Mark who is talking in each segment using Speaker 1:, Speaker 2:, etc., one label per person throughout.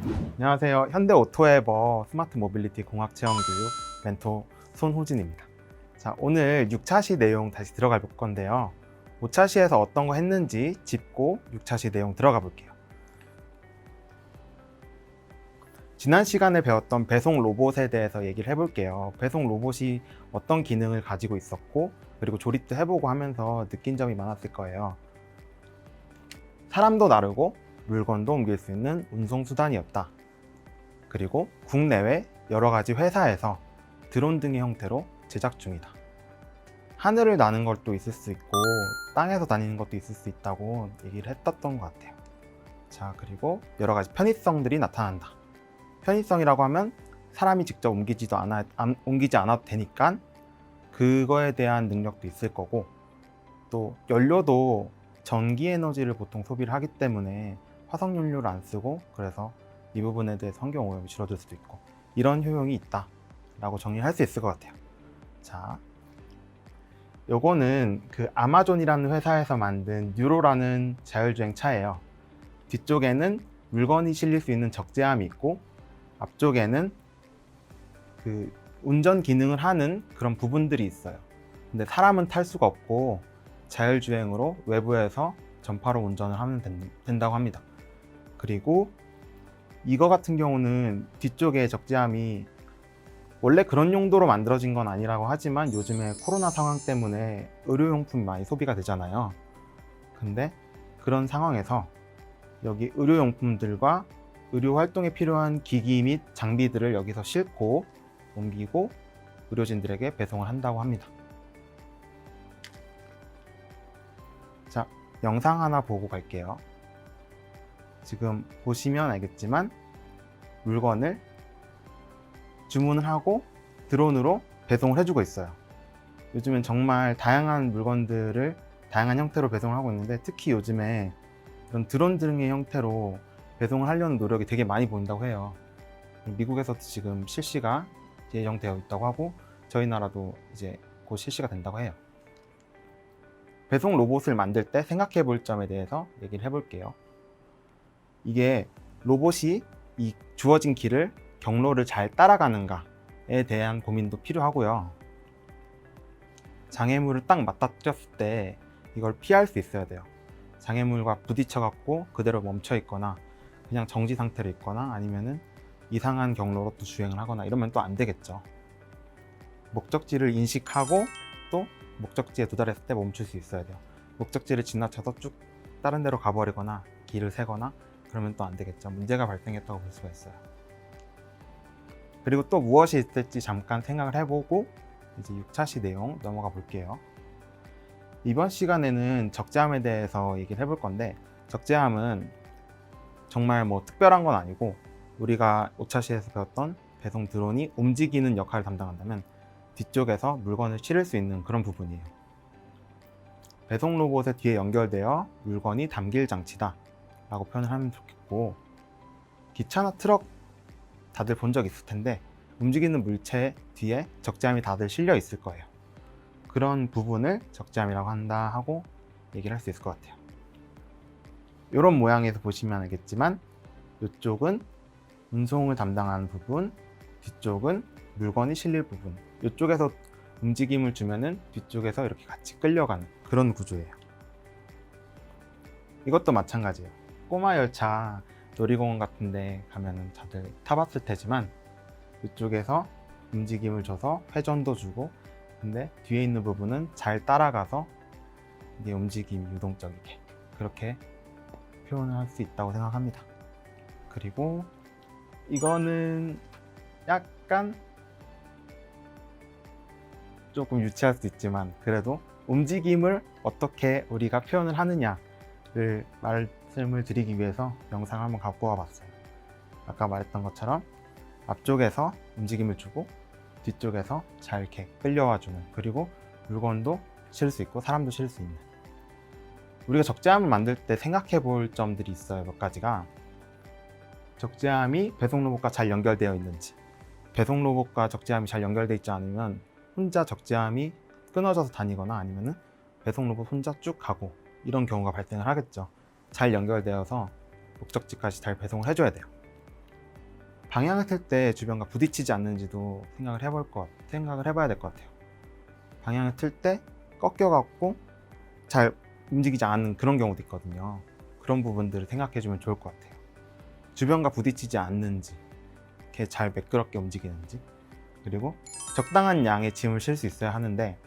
Speaker 1: 안녕하세요. 현대오토에버 스마트 모빌리티 공학 체험 교육 멘토 손호진입니다. 자, 오늘 6차 시 내용 다시 들어가 볼 건데요. 5차 시에서 어떤 거 했는지 짚고 6차 시 내용 들어가 볼게요. 지난 시간에 배웠던 배송 로봇에 대해서 얘기를 해볼게요. 배송 로봇이 어떤 기능을 가지고 있었고, 그리고 조립도 해보고 하면서 느낀 점이 많았을 거예요. 사람도 나르고 물건도 옮길 수 있는 운송수단이었다. 그리고 국내외 여러 가지 회사에서 드론 등의 형태로 제작 중이다. 하늘을 나는 것도 있을 수 있고 땅에서 다니는 것도 있을 수 있다고 얘기를 했었던 것 같아요. 자, 그리고 여러 가지 편의성들이 나타난다. 편의성이라고 하면 사람이 직접 옮기지 않아도 되니까 그거에 대한 능력도 있을 거고, 또 연료도 전기 에너지를 보통 소비를 하기 때문에 화석 연료를 안 쓰고, 그래서 이 부분에 대해서 환경 오염이 줄어들 수도 있고, 이런 효용이 있다 라고 정리할 수 있을 것 같아요. 자, 요거는 그 아마존이라는 회사에서 만든 뉴로라는 자율주행 차예요. 뒤쪽에는 물건이 실릴 수 있는 적재함이 있고, 앞쪽에는 그 운전 기능을 하는 그런 부분들이 있어요. 근데 사람은 탈 수가 없고 자율주행으로 외부에서 전파로 운전을 하면 된다고 합니다. 그리고 이거 같은 경우는 뒤쪽에 적재함이 원래 그런 용도로 만들어진 건 아니라고 하지만 요즘에 코로나 상황 때문에 의료용품이 많이 소비가 되잖아요. 근데 그런 상황에서 여기 의료용품들과 의료 활동에 필요한 기기 및 장비들을 여기서 싣고 옮기고 의료진들에게 배송을 한다고 합니다. 자, 영상 하나 보고 갈게요. 지금 보시면 알겠지만 물건을 주문을 하고 드론으로 배송을 해주고 있어요. 요즘은 정말 다양한 물건들을 다양한 형태로 배송을 하고 있는데, 특히 요즘에 이런 드론 등의 형태로 배송을 하려는 노력이 되게 많이 보인다고 해요. 미국에서도 지금 실시가 예정되어 있다고 하고, 저희 나라도 이제 곧 실시가 된다고 해요. 배송 로봇을 만들 때 생각해 볼 점에 대해서 얘기를 해볼게요. 이게 로봇이 이 주어진 길을, 경로를 잘 따라가는가에 대한 고민도 필요하고요. 장애물을 딱 맞닥뜨렸을 때 이걸 피할 수 있어야 돼요. 장애물과 부딪혀 갖고 그대로 멈춰 있거나 그냥 정지 상태로 있거나 아니면은 이상한 경로로 또 주행을 하거나 이러면 또 안 되겠죠. 목적지를 인식하고 또 목적지에 도달했을 때 멈출 수 있어야 돼요. 목적지를 지나쳐서 쭉 다른 데로 가버리거나 길을 새거나 그러면 또 안 되겠죠. 문제가 발생했다고 볼 수가 있어요. 그리고 또 무엇이 있을지 잠깐 생각을 해보고 이제 6차 시 내용 넘어가 볼게요. 이번 시간에는 적재함에 대해서 얘기를 해볼 건데, 적재함은 정말 뭐 특별한 건 아니고 우리가 5차 시에서 배웠던 배송 드론이 움직이는 역할을 담당한다면 뒤쪽에서 물건을 실을 수 있는 그런 부분이에요. 배송 로봇의 뒤에 연결되어 물건이 담길 장치다 라고 표현을 하면 좋겠고, 기차나 트럭 다들 본 적 있을 텐데 움직이는 물체 뒤에 적재함이 다들 실려 있을 거예요. 그런 부분을 적재함이라고 한다 하고 얘기를 할 수 있을 것 같아요. 이런 모양에서 보시면 알겠지만 이쪽은 운송을 담당하는 부분, 뒤쪽은 물건이 실릴 부분, 이쪽에서 움직임을 주면은 뒤쪽에서 이렇게 같이 끌려가는 그런 구조예요. 이것도 마찬가지예요. 꼬마 열차 놀이공원 같은 데 가면은 다들 타봤을 테지만 이쪽에서 움직임을 줘서 회전도 주고, 근데 뒤에 있는 부분은 잘 따라가서 이게 움직임 유동적이게 그렇게 표현을 할 수 있다고 생각합니다. 그리고 이거는 약간 조금 유치할 수 있지만 그래도 움직임을 어떻게 우리가 표현을 하느냐를 말씀을 드리기 위해서 영상을 한번 갖고 와봤어요. 아까 말했던 것처럼 앞쪽에서 움직임을 주고 뒤쪽에서 잘 이렇게 끌려와주는, 그리고 물건도 실 수 있고 사람도 실 수 있는. 우리가 적재함을 만들 때 생각해 볼 점들이 있어요. 몇 가지가. 적재함이 배송 로봇과 잘 연결되어 있는지, 배송 로봇과 적재함이 잘 연결되어 있지 않으면 혼자 적재함이 끊어져서 다니거나 아니면은 배송 로봇 혼자 쭉 가고 이런 경우가 발생을 하겠죠. 잘 연결되어서 목적지까지 잘 배송을 해줘야 돼요. 방향을 틀 때 주변과 부딪히지 않는지도 생각을 해봐야 될 것 같아요. 방향을 틀 때 꺾여갖고 잘 움직이지 않는 그런 경우도 있거든요. 그런 부분들을 생각해 주면 좋을 것 같아요. 주변과 부딪히지 않는지, 이렇게 잘 매끄럽게 움직이는지, 그리고 적당한 양의 짐을 실 수 있어야 하는데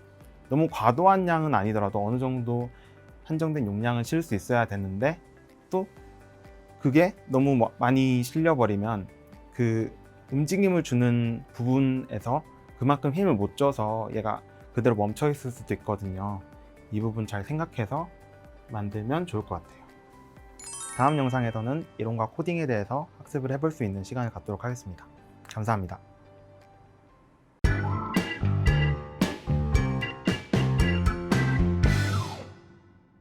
Speaker 1: 너무 과도한 양은 아니더라도 어느 정도 한정된 용량은 실 수 있어야 되는데, 또 그게 너무 많이 실려버리면 그 움직임을 주는 부분에서 그만큼 힘을 못 줘서 얘가 그대로 멈춰 있을 수도 있거든요. 이 부분 잘 생각해서 만들면 좋을 것 같아요. 다음 영상에서는 이론과 코딩에 대해서 학습을 해볼 수 있는 시간을 갖도록 하겠습니다. 감사합니다.